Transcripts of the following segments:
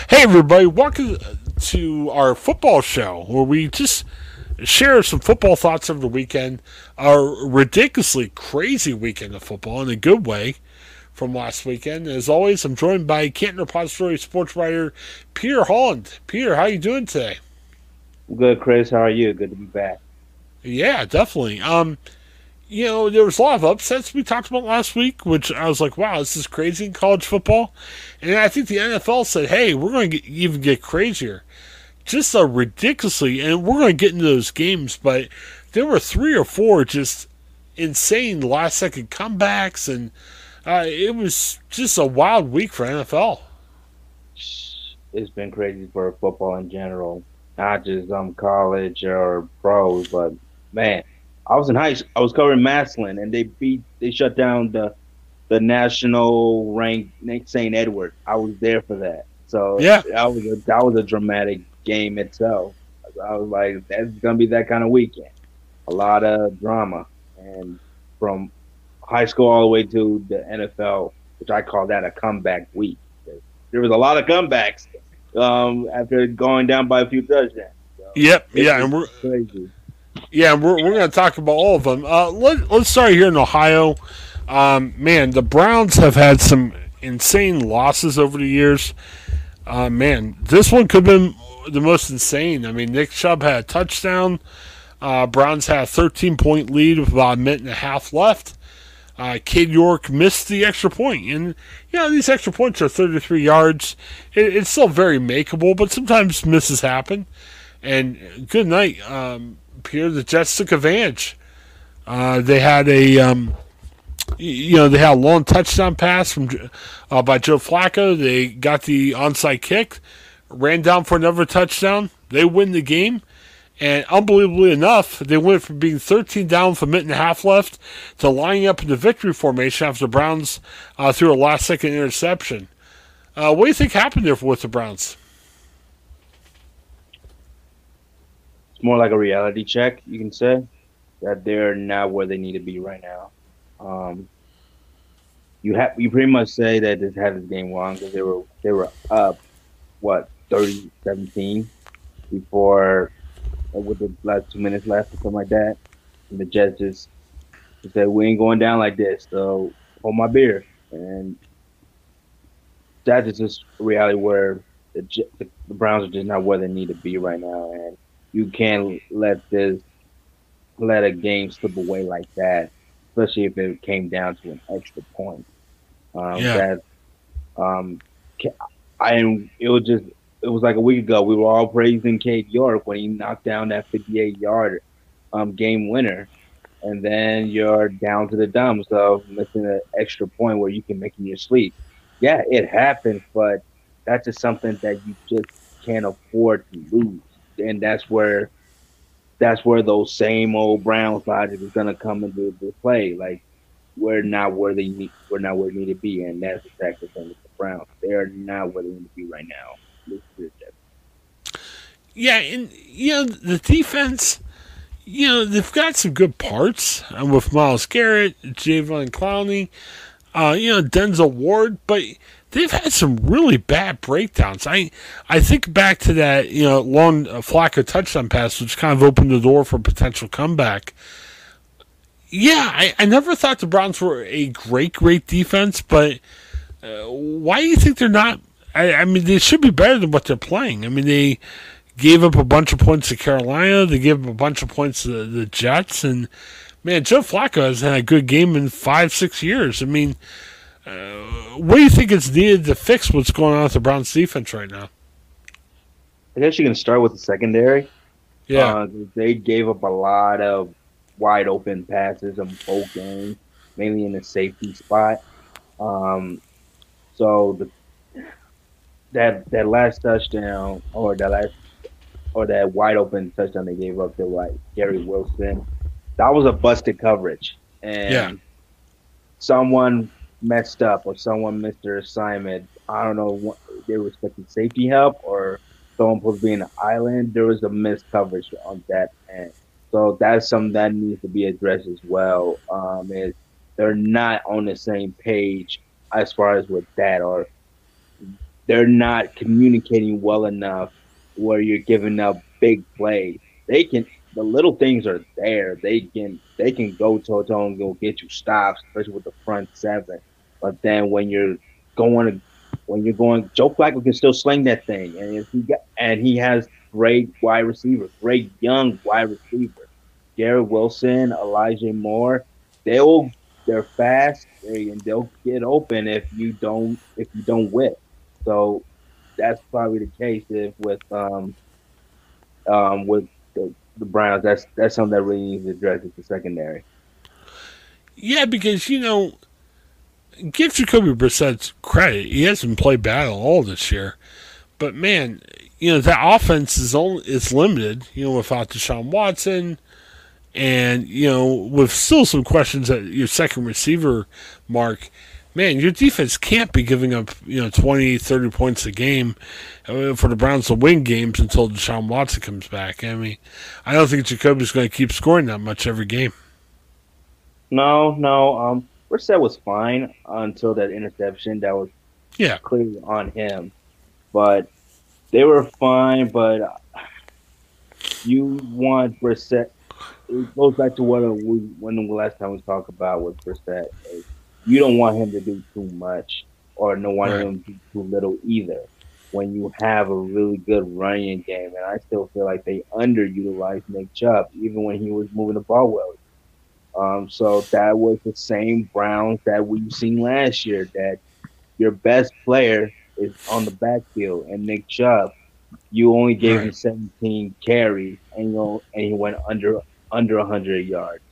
Hey, everybody, welcome to our football show where we just share some football thoughts over the weekend. Our ridiculously crazy weekend of football in a good way from last weekend. As always, I'm joined by Canton Repository sports writer Peter Holland. Peter, how you doing today? Good, Chris. How are you? Good to be back. Yeah, definitely. There was a lot of upsets we talked about last week, which I was like, wow, this is crazy in college football. And I think the NFL said, hey, we're going to even get crazier. Just a ridiculously, and we're going to get into those games, but there were three or four just insane last second comebacks, and it was just a wild week for NFL. It's been crazy for football in general, not just college or pros, but man, I was in high. I was covering Massillon, and they shut down the national ranked St. Edward. I was there for that, so Yeah, that was a dramatic game itself. I was like, that's gonna be that kind of weekend. A lot of drama, and from high school all the way to the NFL, which I call that a comeback week. There was a lot of comebacks after going down by a few touchdowns. So yep, it yeah, was and we're crazy. yeah, and we're going to talk about all of them. Let's start here in Ohio. Man, the Browns have had some insane losses over the years. Man, this one could have been the most insane. I mean, Nick Chubb had a touchdown. Browns had a 13-point lead with about a minute and a half left. Cade York missed the extra point. And, these extra points are 33 yards. It's still very makeable, but sometimes misses happen. And good night, Pierre. The Jets took advantage. They had they had a long touchdown pass from by Joe Flacco. They got the onside kick, ran down for another touchdown. They win the game. And unbelievably enough, they went from being 13 down with a minute and a half left to lining up in the victory formation after the Browns threw a last-second interception. What do you think happened there with the Browns? It's more like a reality check, you can say, that they're not where they need to be right now. Um, you pretty much say that this had this game wrong because they were up what 30-17 before with the last 2 minutes left or something like that. And the Jets just said, we ain't going down like this, so hold my beer. And that is just a reality where the Browns are just not where they need to be right now. And you can't let a game slip away like that, especially if it came down to an extra point. Yeah, That um, it was like a week ago. We were all praising Cade York when he knocked down that 58-yard game winner, and then you're down to the dumps of missing an extra point where you can make in your sleep. Yeah, it happens, but that's just something that you just can't afford to lose, and that's where those same old Browns logic is gonna come into the play. Like we're not where we need to be, and that's exactly the thing with the Browns. They are not where they need to be right now. This is it. yeah, and the defense. They've got some good parts with Miles Garrett, Javon Clowney, Denzel Ward, but they've had some really bad breakdowns. I think back to that long Flacco touchdown pass, which kind of opened the door for a potential comeback. Yeah, I never thought the Browns were a great defense, but why do you think they're not? I mean, they should be better than what they're playing. I mean, they gave up a bunch of points to Carolina. They gave up a bunch of points to the Jets, and man, Joe Flacco has had a good game in 5-6 years. I mean, what do you think is needed to fix what's going on with the Browns defense right now? I guess you can start with the secondary. Yeah, They gave up a lot of wide open passes in both games, mainly in the safety spot. Um, so that last touchdown or that wide open touchdown they gave up to like Gary Wilson, that was a busted coverage, yeah, and someone messed up or someone missed their assignment. I don't know what they were expecting safety help or someone supposed to be in an island. There was a missed coverage on that end. So that's something that needs to be addressed as well. Is they're not on the same page as far as with that, or they're not communicating well enough where you're giving up big plays. They can the little things are there. They can go toe to toe and go get you stops, especially with the front seven. But then when you're going, Joe Flacco can still sling that thing, and if he has great wide receivers, great young wide receivers, Garrett Wilson, Elijah Moore. They're fast and they'll get open if you don't whip. So that's probably the case with the Browns. That's something that really needs to address is the secondary. Yeah, because give Jacoby Brissett credit. He hasn't played bad at all this year. But man, that offense is limited. Without Deshaun Watson, and with still some questions at your second receiver mark. Man, your defense can't be giving up 20, 30 points a game for the Browns to win games until Deshaun Watson comes back. I mean, I don't think Jacoby's going to keep scoring that much every game. No, no. Brissett was fine until that interception. That was clearly on him. But they were fine. But you want Brissett. It goes back to when the last time we talked about with Brissett. You don't want him to do too much, or no want him to do too little either. When you have a really good running game, and I still feel like they underutilized Nick Chubb, even when he was moving the ball well. So that was the same Browns that we've seen last year. That your best player is on the backfield, and Nick Chubb, you only gave him 17 carries, and he went under 100 yards.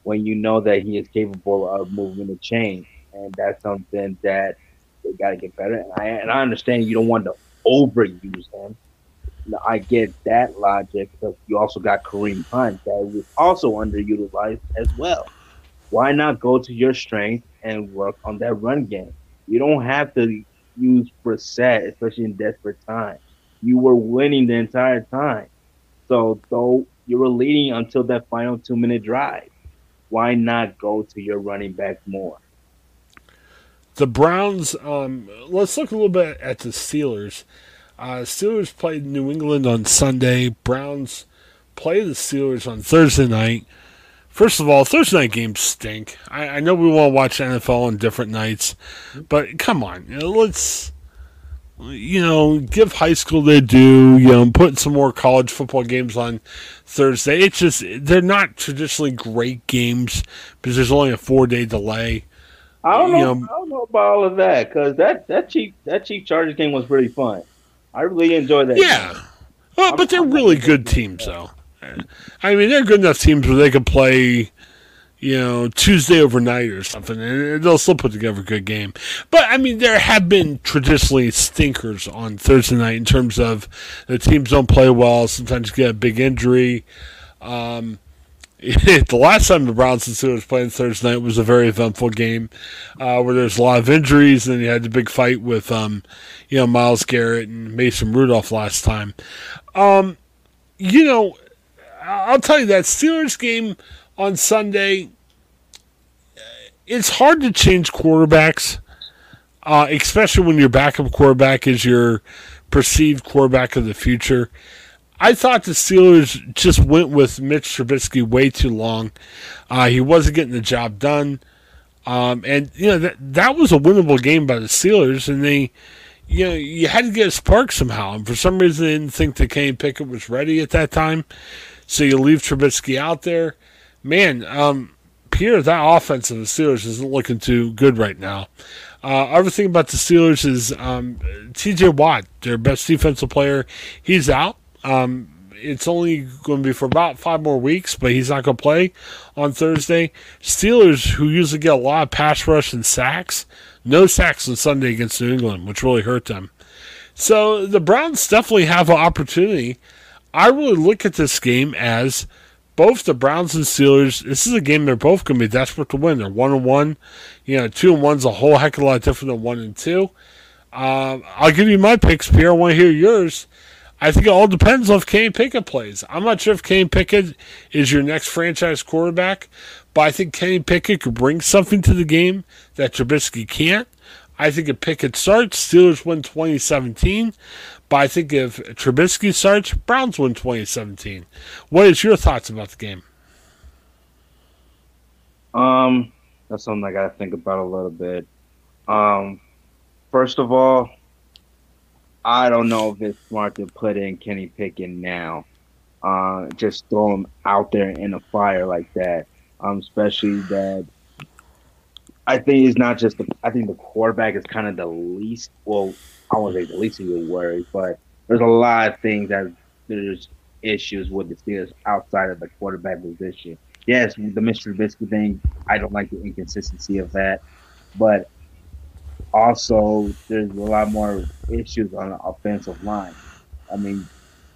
When you know that he is capable of moving the chain, and that's something that they got to get better. And I understand you don't want to overuse him. I get that logic, because you also got Kareem Hunt that was also underutilized as well. Why not go to your strength and work on that run game? You don't have to use Brissett, especially in desperate times. You were winning the entire time. So though you were leading until that final 2-minute drive, why not go to your running back more? The Browns, let's look a little bit at the Steelers. Steelers played New England on Sunday. Browns play the Steelers on Thursday night. First of all, Thursday night games stink. I know we want to watch NFL on different nights, but come on, let's give high school their due. Put some more college football games on Thursday. It's just they're not traditionally great games because there's only a 4-day delay. I don't know about all of that, because that Chief Chargers game was pretty fun. I really enjoyed that. Yeah, game. Well, but they're really good teams, though. I mean, they're good enough teams where they could play, Tuesday overnight or something, and they'll still put together a good game. But, I mean, there have been traditionally stinkers on Thursday night in terms of the teams don't play well, sometimes get a big injury. The last time the Browns and Steelers played Thursday night was a very eventful game where there's a lot of injuries, and you had the big fight with, Myles Garrett and Mason Rudolph last time. I'll tell you that Steelers game on Sunday, it's hard to change quarterbacks, especially when your backup quarterback is your perceived quarterback of the future. I thought the Steelers just went with Mitch Trubisky way too long. He wasn't getting the job done. And that was a winnable game by the Steelers, and they, you had to get a spark somehow. And for some reason, they didn't think that Kenny Pickett was ready at that time. So you leave Trubisky out there. Man, Pierre, that offense of the Steelers isn't looking too good right now. Other thing about the Steelers is T.J. Watt, their best defensive player, he's out. It's only going to be for about 5 more weeks, but he's not going to play on Thursday. Steelers, who usually get a lot of pass rush and sacks, no sacks on Sunday against New England, which really hurt them. So the Browns definitely have an opportunity. I really look at this game as both the Browns and Steelers, this is a game they're both going to be desperate to win. They're 1-1. 2-1's a whole heck of a lot different than 1-2. I'll give you my picks, Pierre. I want to hear yours. I think it all depends on if Kenny Pickett plays. I'm not sure if Kenny Pickett is your next franchise quarterback, but I think Kenny Pickett could bring something to the game that Trubisky can't. I think if Pickett starts, Steelers win 2017. But I think if Trubisky starts, Browns win 2017. What is your thoughts about the game? That's something I gotta think about a little bit. Um, First of all, I don't know if it's smart to put in Kenny Pickett now. Just throw him out there in a fire like that. Especially that I think it's not just I think the quarterback is kind of the least. Well, I won't say the least of your worries, but there's a lot of things that there's issues with the Steelers outside of the quarterback position. Yes, the Mr. Trubisky thing. I don't like the inconsistency of that, but also there's a lot more issues on the offensive line. I mean,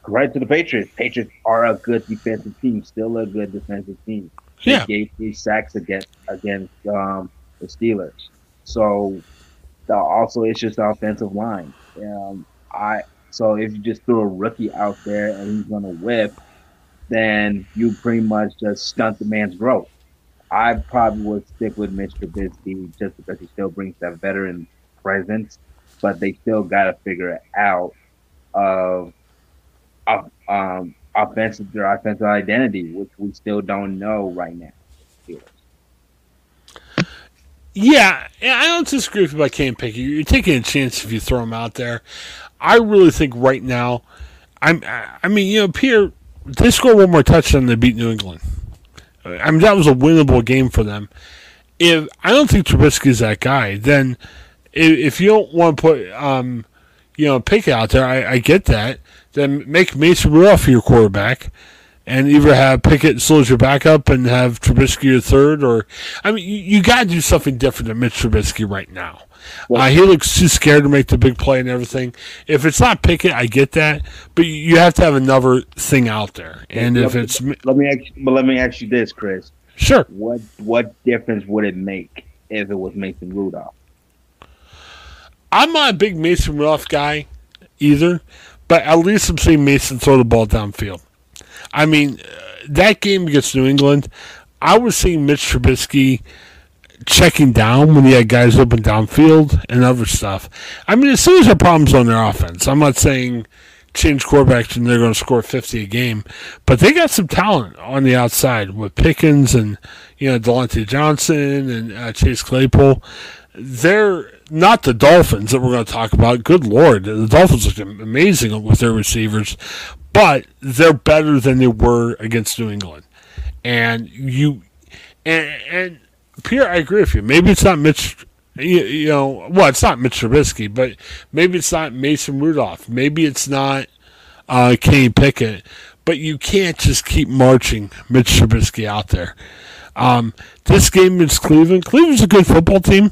right to the Patriots. Patriots are a good defensive team, still a good defensive team. They Yeah. gave 3 sacks against the Steelers. So also it's just the offensive line. I so if you just throw a rookie out there and he's gonna whip, then you pretty much just stunt the man's growth. I probably would stick with Mitch Trubisky just because he still brings that veteran presence, but they still got to figure it out of their offensive identity, which we still don't know right now. Yeah, I don't disagree with you about Kenny Pickett. You're taking a chance if you throw him out there. I really think right now, I mean, Pierre, they score one more touchdown, they beat New England. I mean, that was a winnable game for them. If I don't think Trubisky's that guy, then if you don't want to put Pickett out there, I get that. Then make Mason Rudolph your quarterback, and either have Pickett slow your backup and have Trubisky your third, or I mean, you got to do something different than Mitch Trubisky right now. He looks too scared to make the big play and everything. If it's not Pickett, I get that, but you have to have another thing out there. And if it's let me ask you this, Chris. Sure. What difference would it make if it was Mason Rudolph? I'm not a big Mason Rudolph guy either, but at least I'm seeing Mason throw the ball downfield. I mean, that game against New England, I was seeing Mitch Trubisky checking down when he had guys open downfield and other stuff. I mean, the Steelers have problems on their offense. I'm not saying change quarterbacks and they're going to score 50 a game, but they got some talent on the outside with Pickens and Delonte Johnson and Chase Claypool. They're not the Dolphins that we're going to talk about. Good Lord, the Dolphins look amazing with their receivers, but they're better than they were against New England. And Pierre, I agree with you. Maybe it's not Mitch. It's not Mitch Trubisky, but maybe it's not Mason Rudolph. Maybe it's not Kenny Pickett. But you can't just keep marching Mitch Trubisky out there. This game is Cleveland. Cleveland's a good football team.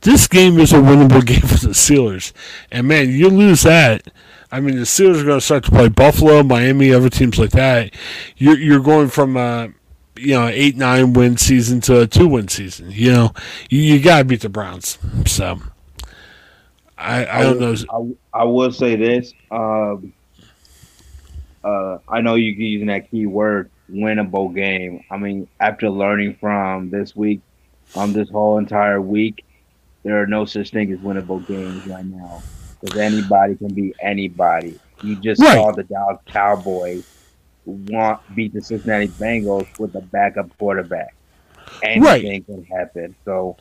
This game is a winnable game for the Steelers. And, man, you lose that. I mean, the Steelers are going to start to play Buffalo, Miami, other teams like that. You're going from 8-9 win season to a 2-win season. You got to beat the Browns. So I don't know. I will say this. I know you're using that key word, winnable game. I mean, after learning from this week, this whole entire week, there are no such thing as winnable games right now. Because anybody can beat anybody. You just saw the Dallas Cowboys beat the Cincinnati Bengals with a backup quarterback. Anything can happen. So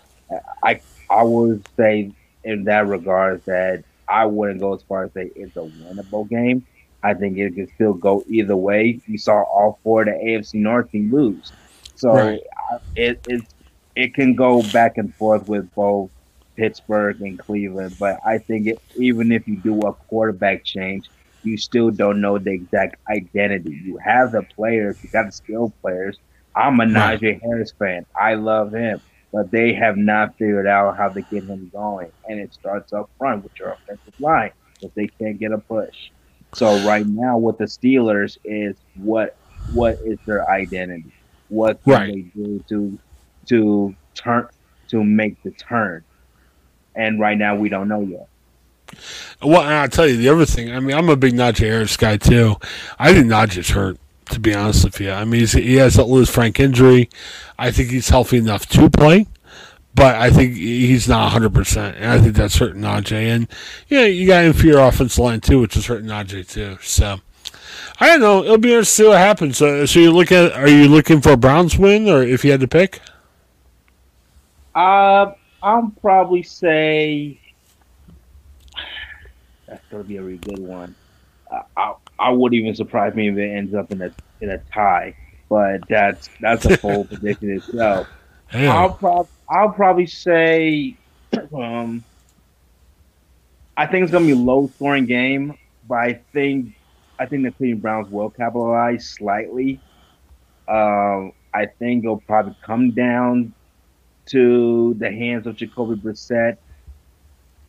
I would say in that regard that I wouldn't go as far as say it's a winnable game. I think it can still go either way. You saw all 4 of the AFC North teams lose. So it can go back and forth with both Pittsburgh and Cleveland. But I think even if you do a quarterback change, you still don't know the exact identity. You have the players, you got the skilled players. I'm a Najee Harris fan. I love him. But they have not figured out how to get him going. And it starts up front with your offensive line, but they can't get a push. So right now with the Steelers is what is their identity? What can they do to make the turn? And right now we don't know yet. Well, and I'll tell you the other thing. I mean, I'm a big Najee Harris guy too. I think Najee's hurt, to be honest with you. I mean, he has that Louis Frank injury. I think he's healthy enough to play, but I think he's not 100%, and I think that's hurting Najee. And you got inferior offensive line too, which is hurting Najee too. So I don't know. It'll be interesting to see what happens. So are you looking for a Browns win, or if you had to pick? I'll probably say that's gonna be a really good one. I wouldn't even surprise me if it ends up in a tie, but that's a full prediction itself. Yeah. I'll probably say um, I think it's gonna be a low scoring game, but I think the Cleveland Browns will capitalize slightly. I think it'll probably come down to the hands of Jacoby Brissett.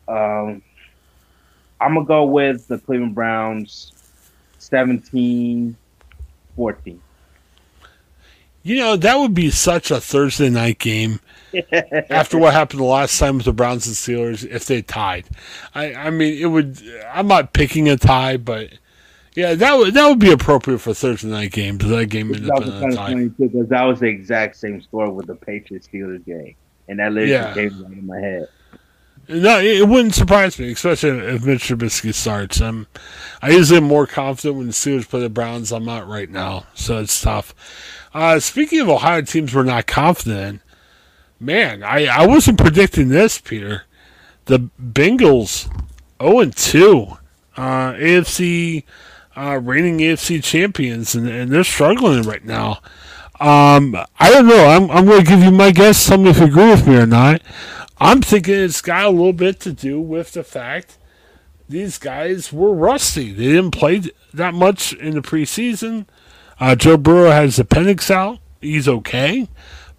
Um, I'm gonna go with the Cleveland Browns 17-14. That would be such a Thursday night game after what happened the last time with the Browns and Steelers if they tied. I mean, it would. I'm not picking a tie, but yeah, that would be appropriate for Thursday night games. That game ended up in a tie. Funny too, because that was the exact same score with the Patriots Steelers game, and that literally came right in my head. No, it wouldn't surprise me, especially if Mitch Trubisky starts. I usually am more confident when the Steelers play the Browns. I'm not right now, so it's tough. Speaking of Ohio teams we're not confident in, man, I wasn't predicting this, Peter. The Bengals 0-2, AFC reigning AFC champions, and they're struggling right now. I don't know. I'm going to give you my guess. Tell me if you agree with me or not. I'm thinking it's got a little bit to do with the fact these guys were rusty. They didn't play that much in the preseason. Joe Burrow has the appendix out. He's okay.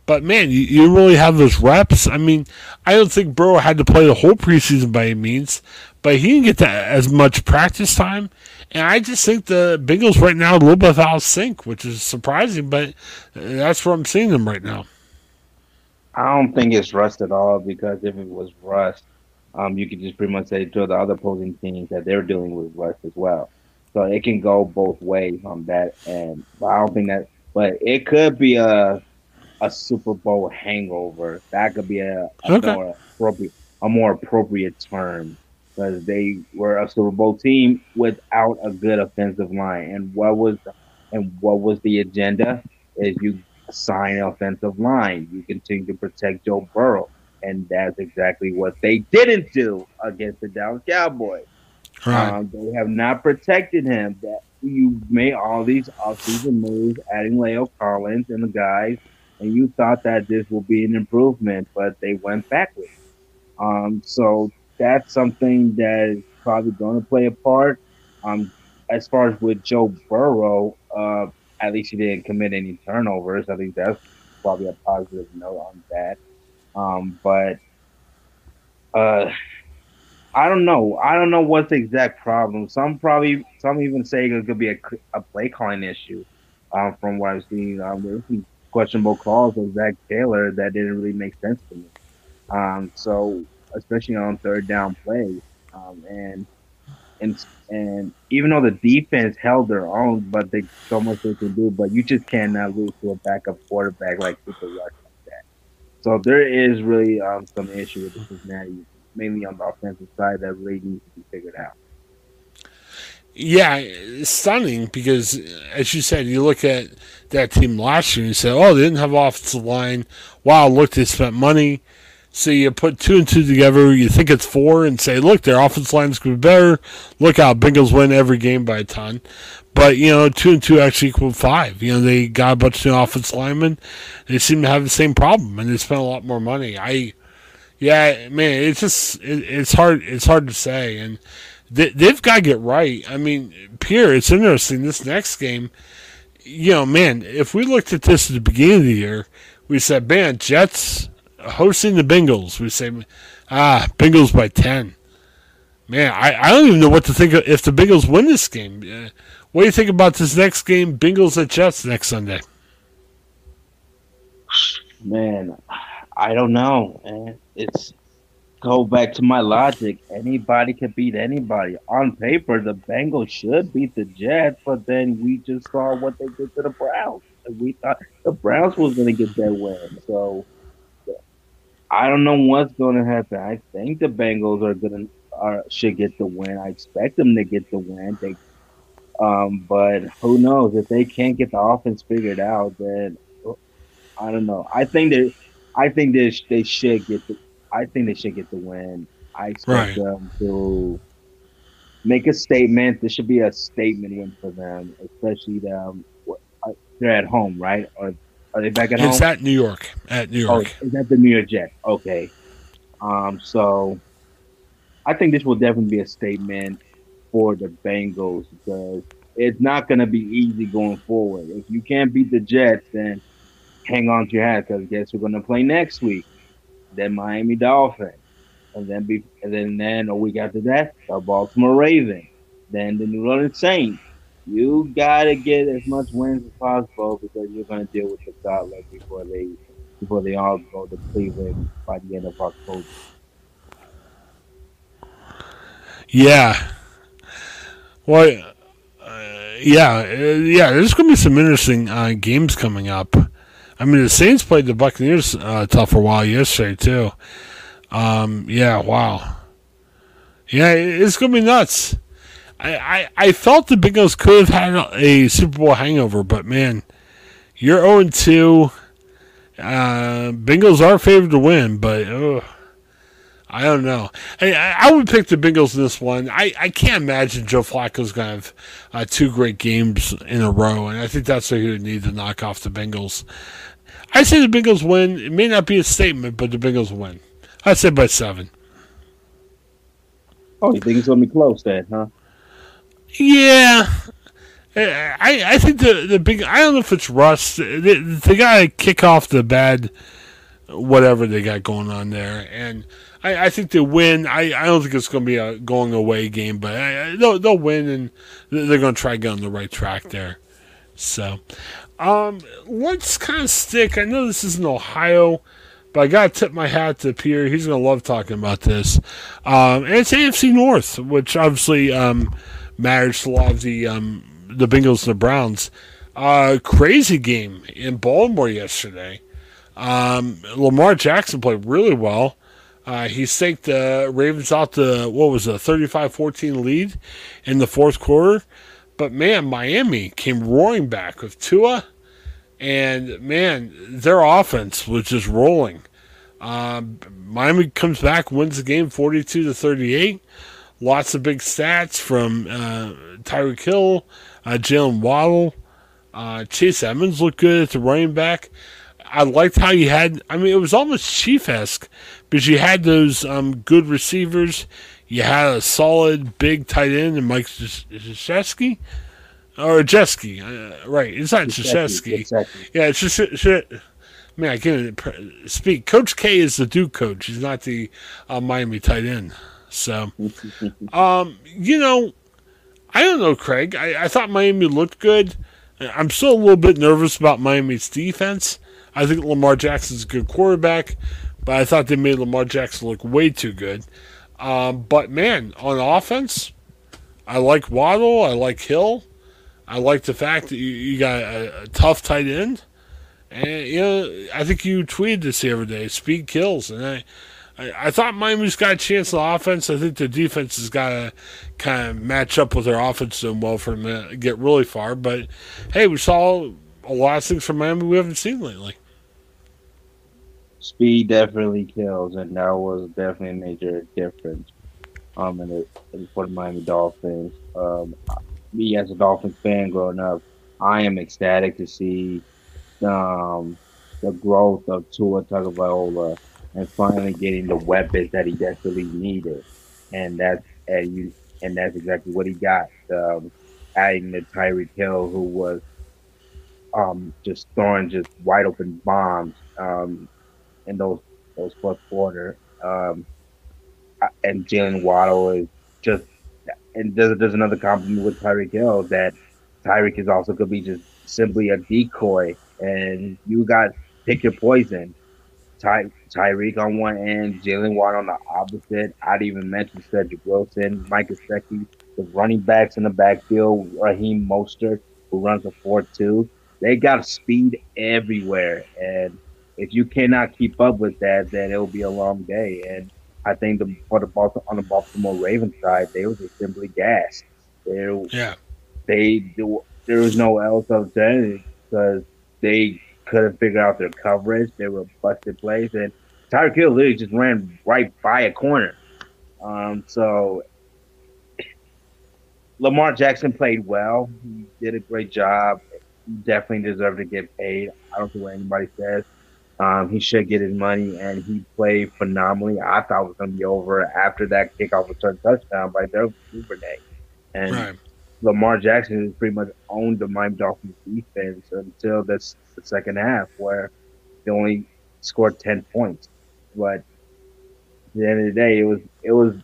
But, man, you really have those reps. I mean, I don't think Burrow had to play the whole preseason by any means, but he didn't get that as much practice time. And I just think the Bengals right now are a little bit out of sync, which is surprising, but that's where I'm seeing them right now. I don't think it's rust at all because if it was rust, you could just pretty much say to the other opposing teams that they're dealing with rust as well. So it can go both ways on that end. But I don't think that. But it could be a Super Bowl hangover. That could be Okay. a more appropriate term because they were a Super Bowl team without a good offensive line. And what was the agenda? Is you sign an offensive line. You continue to protect Joe Burrow. And that's exactly what they didn't do against the Dallas Cowboys. Right. They have not protected him. That you made all these offseason moves, adding Leo Collins and the guys, and you thought that this will be an improvement, but they went backwards. So that's something that is probably going to play a part. Um, as far as with Joe Burrow, at least he didn't commit any turnovers. I think that's probably a positive note on that. But I don't know. I don't know what's the exact problem. Some even say it could be a play calling issue. From what I've seen, there's some questionable calls of Zach Taylor that didn't really make sense to me. So especially on third down plays, and and even though the defense held their own, but they so much they can do, but you just cannot lose to a backup quarterback like Cooper Rush like that. So there is really some issue with the Cincinnati, mainly on the offensive side, that really needs to be figured out. Yeah, it's stunning because, as you said, you look at that team last year and you say, oh, they didn't have offensive line. Wow, look, they spent money. So you put two and two together, you think it's four, and say, look, their offensive line's going to be better. Look how Bengals win every game by a ton. But, two and two actually equal five. They got a bunch of new offensive linemen. They seem to have the same problem, and they spent a lot more money. Yeah, man, it's hard to say, and they've got to get right. I mean, Pierre, it's interesting. This next game, man, if we looked at this at the beginning of the year, we said, man, Jets hosting the Bengals. We say, Bengals by 10. Man, I don't even know what to think of if the Bengals win this game. What do you think about this next game, Bengals at Jets next Sunday? Man, I don't know. Man. It's go back to my logic. Anybody can beat anybody. On paper, the Bengals should beat the Jets, but then we just saw what they did to the Browns. And we thought the Browns was going to get that win. So I don't know what's going to happen. I think the Bengals are gonna should get the win. I expect them to get the win. But who knows if they can't get the offense figured out? Then I don't know. I think they should get the. I think they should get the win. I expect Right. them to make a statement. This should be a statement win for them, especially them. They're at home, right? Or are they back at It's home? at New York. At New Oh, York. is that the New York Jets? Okay. So I think this will definitely be a statement for the Bengals because it's not going to be easy going forward. If you can't beat the Jets, then hang on to your hat because guess we're going to play next week? Then Miami Dolphins, and then a week after that, the Baltimore Ravens, then the New Orleans Saints. You gotta get as much wins as possible because you're gonna deal with the gauntlet before they all go to Cleveland by the end of October. Yeah. Well, yeah. There's going to be some interesting games coming up. I mean, the Saints played the Buccaneers tough for a while yesterday too. Yeah. Wow. Yeah, it's going to be nuts. I felt the Bengals could have had a Super Bowl hangover, but man, you're 0-2. Bengals are favored to win, but I don't know. I would pick the Bengals in this one. I can't imagine Joe Flacco's going to have two great games in a row, and I think that's what he would need to knock off the Bengals. I say the Bengals win. It may not be a statement, but the Bengals win. I'd say by 7. Oh, you think it's gonna be close then, huh? Yeah. I think the big. I don't know if it's Russ. They got to kick off the bad whatever they got going on there. And I think they win. I don't think it's going to be a going away game, but they'll win, and they're going to try to get on the right track there. So, let's kind of stick. I know this isn't Ohio, but I got to tip my hat to Pierre. He's going to love talking about this. And it's AFC North, which obviously matters to a lot of the Bengals and the Browns. Crazy game in Baltimore yesterday. Lamar Jackson played really well. He staked the Ravens out to, what was it, a 35-14 lead in the fourth quarter. But, man, Miami came roaring back with Tua. And, man, their offense was just rolling. Miami comes back, wins the game 42-38. Lots of big stats from Tyreek Hill, Jalen Waddle. Chase Edmonds looked good at the running back. I liked how you had. I mean, it was almost Chief-esque because you had those good receivers. You had a solid big tight end in Mike Krzyzewski or Jeski. Right, it's not Krzyzewski. Yeah, it's just. Man, I can't speak. Coach K is the Duke coach. He's not the Miami tight end. So, you know, I don't know, Craig. I thought Miami looked good. I'm still a little bit nervous about Miami's defense. I think Lamar Jackson's a good quarterback, but I thought they made Lamar Jackson look way too good. But, man, on offense, I like Waddle. I like Hill. I like the fact that you got a tough tight end. And, you know, I think you tweeted this the other day. Speed kills. And I thought Miami's got a chance on offense. I think the defense has got to kind of match up with their offense doing well for them to get really far. But, hey, we saw a lot of things from Miami we haven't seen lately. Speed definitely kills, and that was definitely a major difference. For the Miami Dolphins. Me as a Dolphins fan growing up, I am ecstatic to see um, the growth of Tua Tagovailoa and finally getting the weapons that he desperately needed, and that's exactly what he got. Adding the Tyreek Hill, who was just throwing just wide open bombs in those fourth quarter, and Jalen Waddle is just. And there's another compliment with Tyreek Hill that Tyreek is also could be just simply a decoy, and you got pick your poison. Tyreek on one end, Jalen Waddle on the opposite. I'd even mention Cedric Wilson, Mike Gesicki, the running backs in the backfield, Raheem Mostert, who runs a 4-2. They got speed everywhere, and if you cannot keep up with that, then it'll be a long day. And I think on the Baltimore Ravens side, they were just simply gassed. They Yeah. there was no else alternative because they couldn't figure out their coverage. They were busted plays, and Tyreek Hill literally just ran right by a corner. So Lamar Jackson played well. He did a great job. He definitely deserved to get paid. I don't care what anybody says. He should get his money, and he played phenomenally. I thought it was going to be over after that kickoff return touchdown by Duvernay. And Right. Lamar Jackson has pretty much owned the Miami Dolphins defense until the second half, where they only scored 10 points. But at the end of the day, it was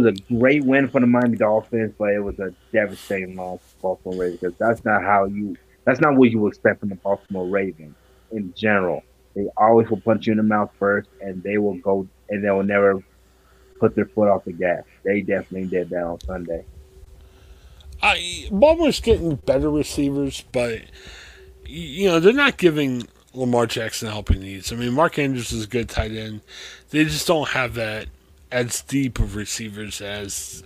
a great win for the Miami Dolphins, but it was a devastating loss for Baltimore Ravens because that's not what you expect from the Baltimore Ravens in general. They always will punch you in the mouth first, and they will go and they will never put their foot off the gas. They definitely did that on Sunday. Baltimore's getting better receivers, but they're not giving Lamar Jackson the help he needs. I mean, Mark Andrews is a good tight end. They just don't have that as deep of receivers as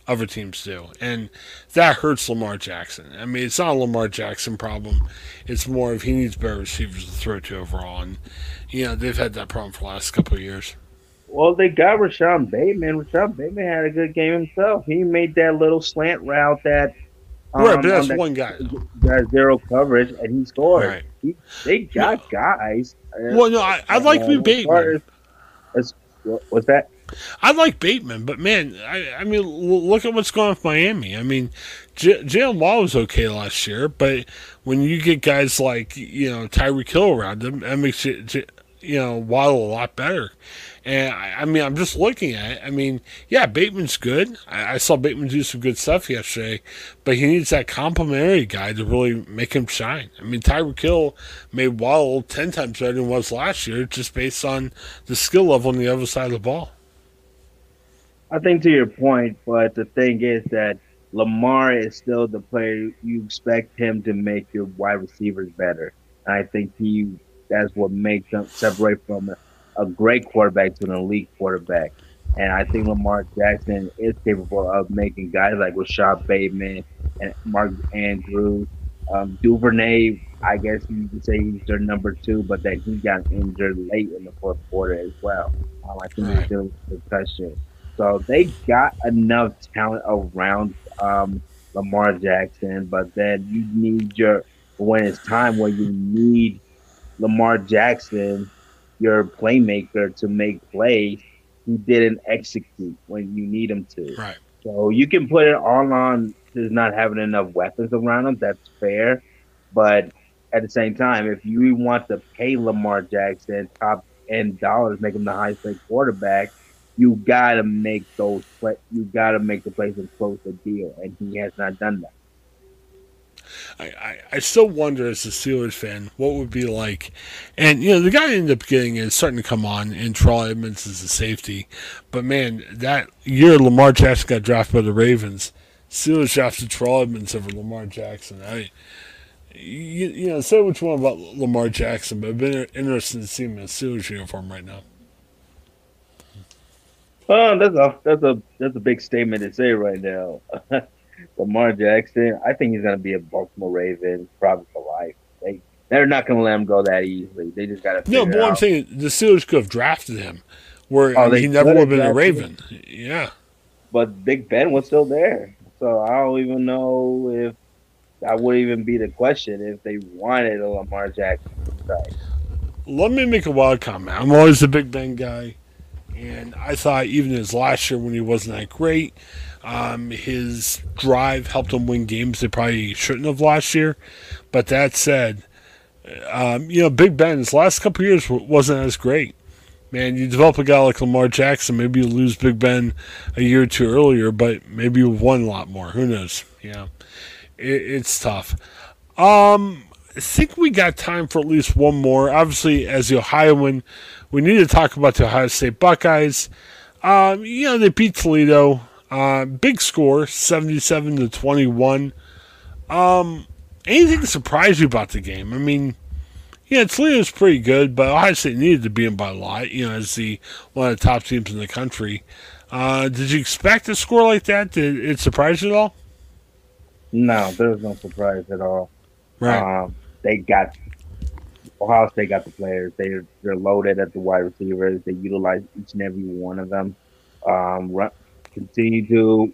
other teams do, and that hurts Lamar Jackson. I mean, it's not a Lamar Jackson problem. It's more of he needs better receivers to throw to overall, and they've had that problem for the last couple of years. Well, they got Rashad Bateman. Rashad Bateman had a good game himself. He made that little slant route that Right, but that's one guy. That zero coverage, and he scored. Right. They got guys. Well, no, I like Bateman. What's that? I like Bateman, but man, I mean, look at what's going on with Miami. I mean, Jalen Waddle was okay last year, but when you get guys like Tyreek Hill around him, that makes Waddle a lot better. And I mean, I'm just looking at it. I mean, yeah, Bateman's good. I saw Bateman do some good stuff yesterday, but he needs that complimentary guy to really make him shine. I mean, Tyreek Hill made Waddle 10 times better than he was last year, just based on the skill level on the other side of the ball. I think to your point, but the thing is that Lamar is still the player you expect him to make your wide receivers better. And I think that's what makes him separate from a great quarterback to an elite quarterback. And I think Lamar Jackson is capable of making guys like Rashad Bateman and Mark Andrews. Duvernay, I guess you could say he's their number 2, but then he got injured late in the fourth quarter as well. I think he's still with concussion. So they got enough talent around Lamar Jackson, but then you need when it's time where you need Lamar Jackson, your playmaker, to make plays, he didn't execute when you need him to. Right. So you can put it all on just not having enough weapons around him. That's fair. But at the same time, if you want to pay Lamar Jackson top end dollars, make him the highest paid quarterback, you gotta make those play. You gotta make the plays and close the deal, and he has not done that. I still wonder as a Steelers fan what would be like, and the guy I ended up getting is starting to come on, and Terrell Edmonds is a safety, but man, that year Lamar Jackson got drafted by the Ravens, Steelers drafted Terrell Edmonds over Lamar Jackson. Say what you want about Lamar Jackson, but I've been interested to see him in a Steelers uniform right now. That's a big statement to say right now. Lamar Jackson, I think he's going to be a Baltimore Raven probably for life. They're not going to let him go that easily. They just got to. No, but I'm saying the Steelers could have drafted him, where he never would have been a Raven. Yeah, but Big Ben was still there, so I don't even know if that would even be the question if they wanted a Lamar Jackson. Right. Let me make a wild comment. I'm always a Big Ben guy. And I thought even his last year when he wasn't that great, his drive helped him win games they probably shouldn't have last year. But that said, Big Ben, his last couple of years wasn't as great. Man, you develop a guy like Lamar Jackson, maybe you lose Big Ben a year or two earlier, but maybe you won a lot more. Who knows? It's tough. I think we got time for at least one more. Obviously, as the Ohioan, we need to talk about the Ohio State Buckeyes. They beat Toledo. Big score, 77-21. Anything to surprise you about the game? I mean, Yeah, Toledo's pretty good, but Ohio State needed to be in by a lot. As the one of the top teams in the country. Did you expect a score like that? Did it surprise you at all? No, there was no surprise at all. Right. They got Ohio State got the players. They're loaded at the wide receivers. They utilize each and every one of them. Run, continue to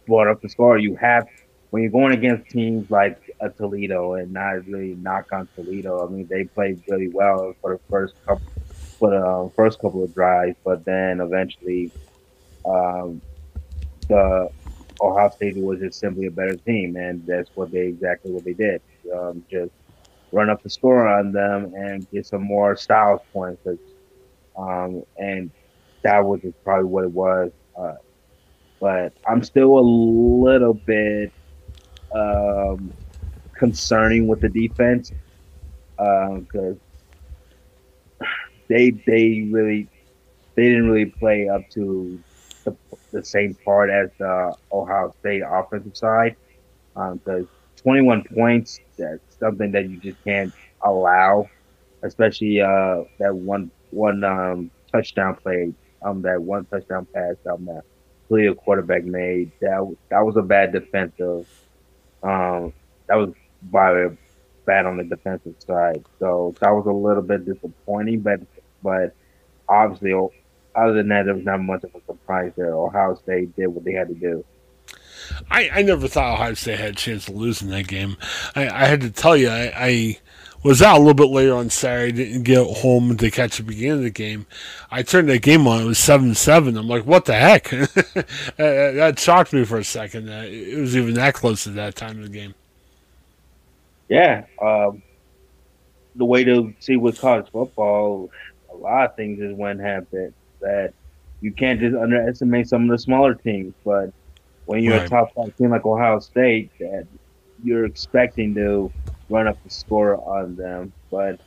run up the score. You have when you're going against teams like a Toledo, and not really knock on Toledo. I mean, they played really well for the first couple of drives, but then eventually um, the Ohio State was just simply a better team, and that's exactly what they did. Just run up the score on them and get some more styles points. And that was just probably what it was. But I'm still a little bit um, concerning with the defense because they didn't really play up to the same part as the Ohio State offensive side. Because 21 points, that's something that you just can't allow, especially that one touchdown play, that one touchdown pass that Toledo quarterback made. That was a bad defensive. That was by bad on the defensive side. So that was a little bit disappointing, but obviously, other than that, there was not much of a surprise there. Ohio State did what they had to do. I never thought Ohio State had a chance of losing that game. I had to tell you, I was out a little bit later on Saturday, didn't get home to catch the beginning of the game. I turned that game on, it was 7-7. I'm like, what the heck? That shocked me for a second. It was even that close at that time of the game. Yeah, the way to see with college football, a lot of things is when happen that you can't just underestimate some of the smaller teams. But when you're a Right. top five team like Ohio State, that you're expecting to run up the score on them. But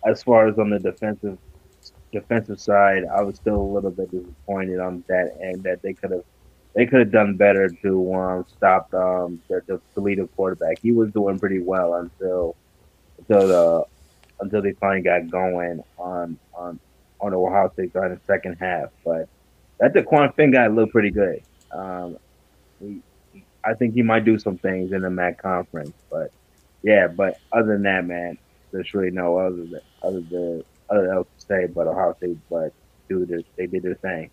as far as on the defensive side, I was still a little bit disappointed on that end that they could have done better to stop the Toledo quarterback. He was doing pretty well until the until they finally got going on the Ohio State side in the second half. But that DeQuan Finn guy looked pretty good. Um, he, I think he might do some things in the MAC conference. But yeah, but other than that, man, there's really no other else to say but Ohio State. But they did their thing.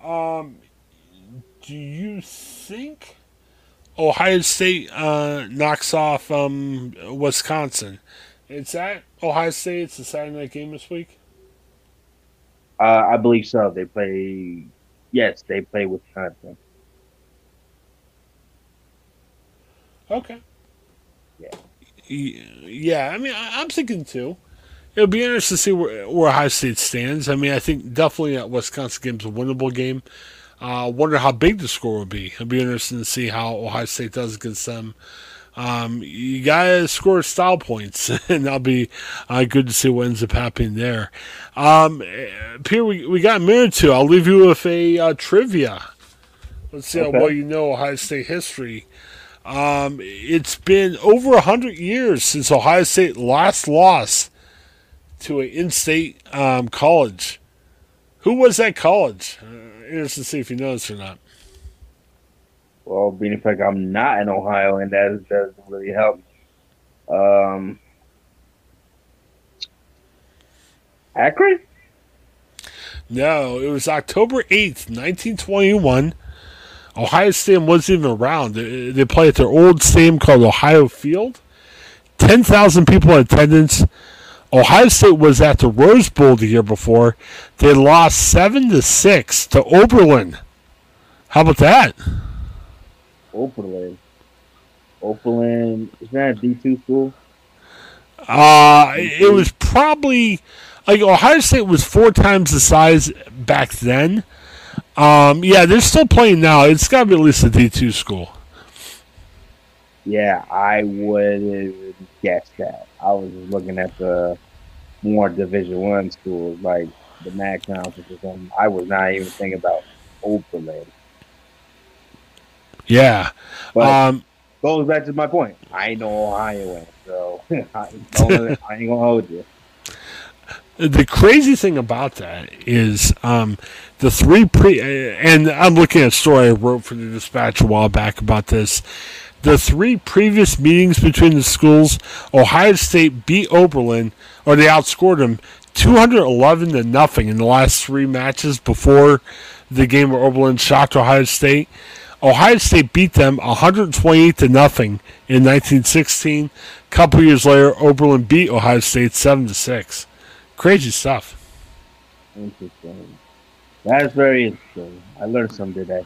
Um, do you think Ohio State knocks off Wisconsin? It's at Ohio State. It's the Saturday night game this week. I believe so. They play. Yes, they play Wisconsin. Okay. Yeah. Yeah, I mean, I'm thinking too. It'll be interesting to see where Ohio State stands. I mean, I think definitely that Wisconsin game's a winnable game. Wonder how big the score will be. It'll be interesting to see how Ohio State does against them. You gotta score style points, and that'll be good to see what ends up happening there. Pierre, we got a minute or two. I'll leave you with a trivia. Let's see how Okay. well you know Ohio State history. It's been over 100 years since Ohio State last lost to an in-state college. Who was that college? Interested to see if you know this or not. Well, being the fact I'm not in Ohio, and that doesn't really help. Um, Akron? No, it was October 8th, 1921. Ohio State wasn't even around. They play at their old stadium called Ohio Field. 10,000 people in attendance. Ohio State was at the Rose Bowl the year before. They lost 7-6 to Oberlin. How about that? Oberlin. Oberlin. Is that a D2 school? It was probably like Ohio State was 4 times the size back then. Yeah, they're still playing now. It's got to be at least a D2 school. Yeah, I would have guessed that. I was just looking at the more Division One schools like the MAC conference or something. I was not even thinking about Oberlin. Yeah. But Um, goes back to my point. I know Ohioan, so I ain't gonna hold you. The crazy thing about that is the three and I'm looking at a story I wrote for the Dispatch a while back about this. The three previous meetings between the schools, Ohio State beat Oberlin, or they outscored them 211 to nothing in the last three matches before the game where Oberlin shocked Ohio State. Ohio State beat them 128 to nothing in 1916. A couple years later, Oberlin beat Ohio State 7-6. Crazy stuff. Interesting. That's very interesting. I learned something today.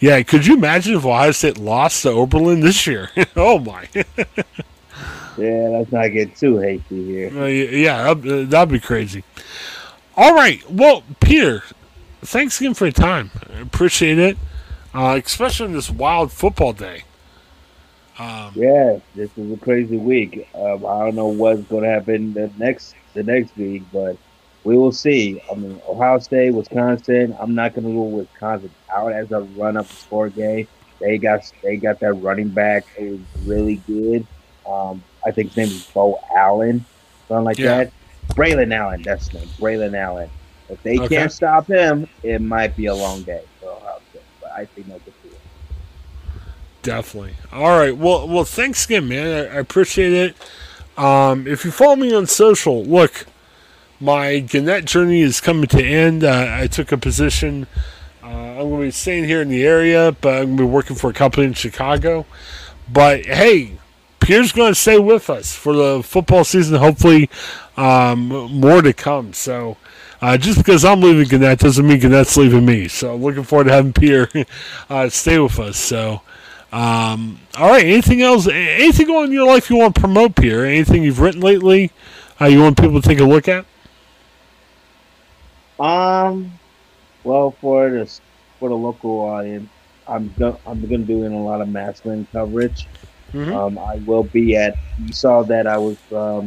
Yeah, could you imagine if Ohio State lost to Oberlin this year? Oh, my. Yeah, let's not get too hasty here. Yeah, that'd be crazy. All right. Well, Peter, thanks again for your time. I appreciate it, especially on this wild football day. Yeah, this is a crazy week. I don't know what's going to happen the next week, but we will see. I mean, Ohio State, Wisconsin. I'm not going to rule Wisconsin out as a run-up score game. They got that running back. It was really good. I think his name is Bo Allen, something like that. Braylon Allen, that's his name. Braylon Allen. If they can't stop him, it might be a long day for Ohio State. But I think they'll get through it. Definitely. All right. Well, thanks again, man. I appreciate it. If you follow me on social, look, my Gannett journey is coming to end. I took a position. I'm going to be staying here in the area, but I'm going to be working for a company in Chicago. But hey, Pierre's going to stay with us for the football season. Hopefully, more to come. So, just because I'm leaving Gannett doesn't mean Gannett's leaving me. So, looking forward to having Pierre stay with us. So, all right. Anything else? Anything going in your life you want to promote, Pierre? Anything you've written lately? You want people to take a look at? Well, for the local audience, I'm gonna be doing a lot of Massland coverage. Mm-hmm. I will be at. You saw that I was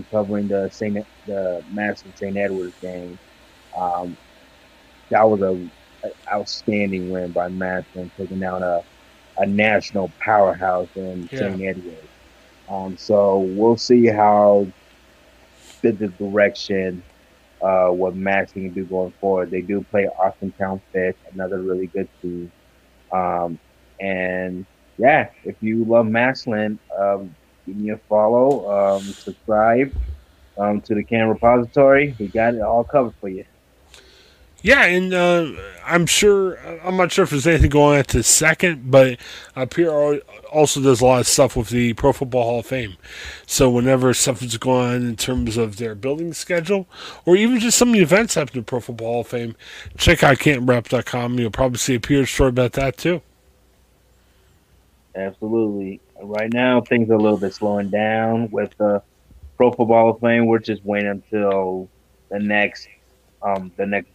covering the Massland St. Edwards game. That was a outstanding win by Massland, taking down a national powerhouse in St. Edwards. So we'll see how the direction what Massland can do going forward. They do play Austintown Fish, another really good team. And yeah, if you love Massland, give me a follow, subscribe to the Can Repository. We got it all covered for you. Yeah, and I'm not sure if there's anything going on at the second, but Pierre also does a lot of stuff with the Pro Football Hall of Fame. So whenever stuff is going on in terms of their building schedule, or even just some of the events happening at Pro Football Hall of Fame, check out CantonRep.com. You'll probably see a Pierre story about that too. Absolutely. Right now, things are a little bit slowing down with the Pro Football Hall of Fame. We're just waiting until the next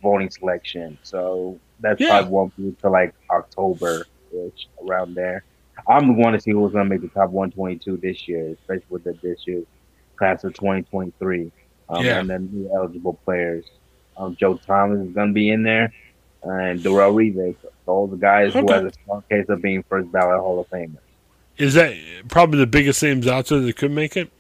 voting selection. So that's probably won't be until like October-ish, around there. I'm going to see who's going to make the top 122 this year, especially with this year's class of 2023. And then the eligible players. Joe Thomas is going to be in there, and Darrell Reeves. All the guys who have a strong case of being first ballot Hall of Famers. Is that probably the biggest names out there that could make it?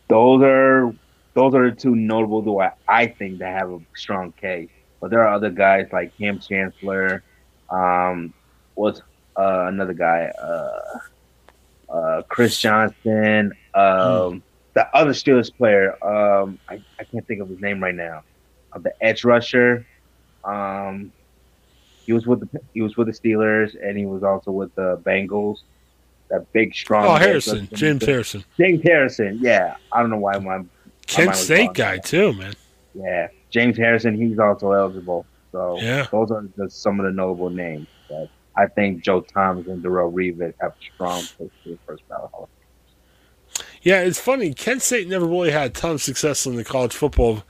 Those are the two notable who I think that have a strong case. But there are other guys like Cam Chancellor, what's another guy, Chris Johnson, the other Steelers player, I can't think of his name right now. The edge rusher. He was with the Steelers, and he was also with the Bengals. That big, strong. Harrison, James Harrison. James Harrison, yeah. I don't know why my Kent State guy too, man. Yeah, James Harrison. He's also eligible. So those are just some of the notable names. But I think Joe Thomas and Darrell Reeves have a strong place for the first ballot Hall. Yeah, it's funny. Kent State never really had a ton of success in the college football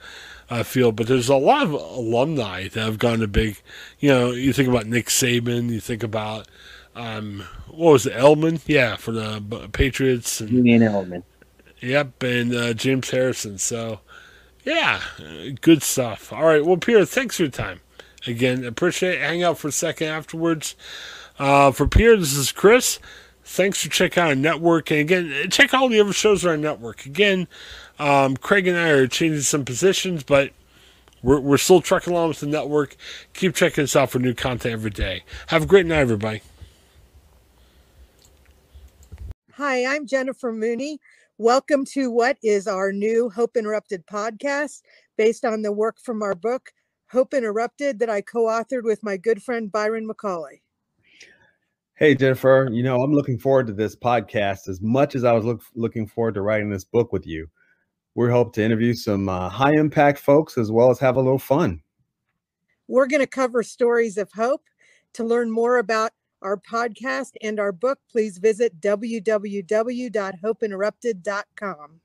field, but there's a lot of alumni that have gone to big. You know, you think about Nick Saban, you think about what was it, Elman? Yeah, for the Patriots. And, Julian Elman. Yep, and James Harrison. So, yeah, good stuff. All right, well, Pierre, thanks for your time. Again, appreciate it. Hang out for a second afterwards. For Pierre, this is Chris. Thanks for checking out our network. And again, check out all the other shows on our network. Again, Craig and I are changing some positions, but we're still trucking along with the network. Keep checking us out for new content every day. Have a great night, everybody. Hi, I'm Jennifer Mooney. Welcome to what is our new Hope Interrupted podcast based on the work from our book, Hope Interrupted, that I co-authored with my good friend Byron McCauley. Hey, Jennifer, I'm looking forward to this podcast as much as I was looking forward to writing this book with you. We hope to interview some high-impact folks as well as have a little fun. We're going to cover stories of hope. To learn more about our podcast and our book, please visit www.hopeinterrupted.com.